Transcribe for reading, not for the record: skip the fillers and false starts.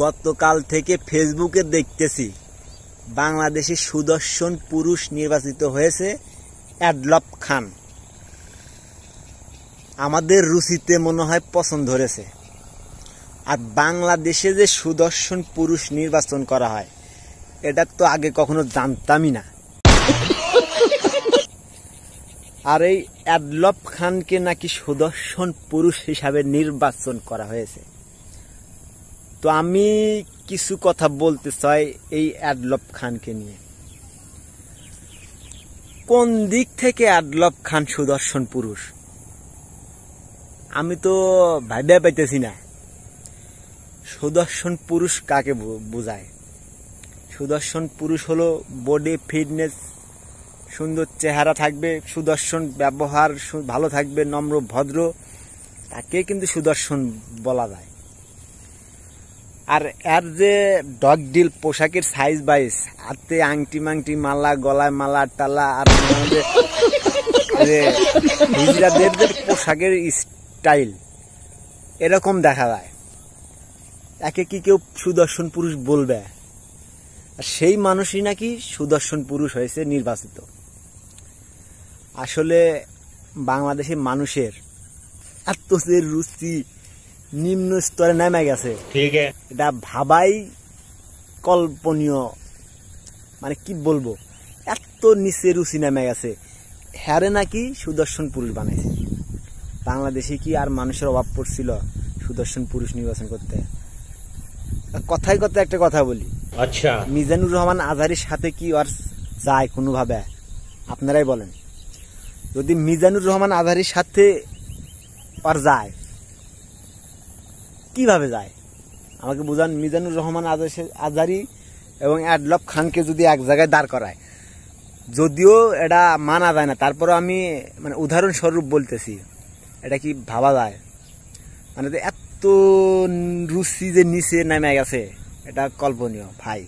গতকাল থেকে ফেসবুকে দেখতেছি বাংলাদেশের সুদর্শন পুরুষ নির্বাচিত হয়েছে অ্যাডলফ খান। আমাদের রুচিতে মনে হয় পছন্দ ধরেছে। আর বাংলাদেশে যে সুদর্শন পুরুষ নির্বাচন করা হয় এটা তো আগে কখনো জানতামই না। আর এই অ্যাডলফ খানকে নাকি সুদর্শন পুরুষ হিসাবে নির্বাচন করা হয়েছে। তো আমি কিছু কথা বলতে চাই এই অ্যাডলফ খানকে নিয়ে। কোন দিক থেকে অ্যাডলফ খান সুদর্শন পুরুষ আমি তো ভাইবা পাইতেছি না। সুদর্শন পুরুষ কাকে বোঝায়? সুদর্শন পুরুষ হলো বডি ফিটনেস, সুন্দর চেহারা থাকবে, সুদর্শন ব্যবহার ভালো থাকবে, নম্র ভদ্র, তাকে কিন্তু সুদর্শন বলা যায়। আর এর যে ডগ ডিল পোশাকের সাইজ বাইজ, হাতে আংটি মাংটি, মালা, গলায় মালা টালা, আর হিজড়াদের যে পোশাকের স্টাইল এরকম দেখা যায়। একে কি কেউ সুদর্শন পুরুষ বলবে? আর সেই মানুষই নাকি সুদর্শন পুরুষ হয়েছে নির্বাচিত। আসলে বাংলাদেশের মানুষের এত যে রুচি নিম্ন স্তরে নেমে গেছে, এটা ভাবাই কল্পনীয়। মানে কি বলবো, এত নিচে রুচি নেমে গেছে, হ্যারে নাকি সুদর্শন পুরুষ বানাইছে। বাংলাদেশে কি আর মানুষের অভাব পড়ছিল সুদর্শন পুরুষ নির্বাচন করতে? কথায় কথায় একটা কথা বলি, আচ্ছা, মিজানুর রহমান আজহারির সাথে কি আর যায় কোনোভাবে? আপনারাই বলেন। যদি মিজানুর রহমান আজহারির সাথে আর যায়, কিভাবে যায় আমাকে বুঝান। মিজানুর রহমান আজহারি এবং অ্যাডলফ খানকে যদি এক জায়গায় দাঁড় করায়, যদিও এটা মানা যায় না, তারপরে আমি মানে উদাহরণস্বরূপ বলতেছি, এটা কি ভাবা যায়? মানে এত রুচি যে নিচে নেমে গেছে, এটা কল্পনীয় ভাই।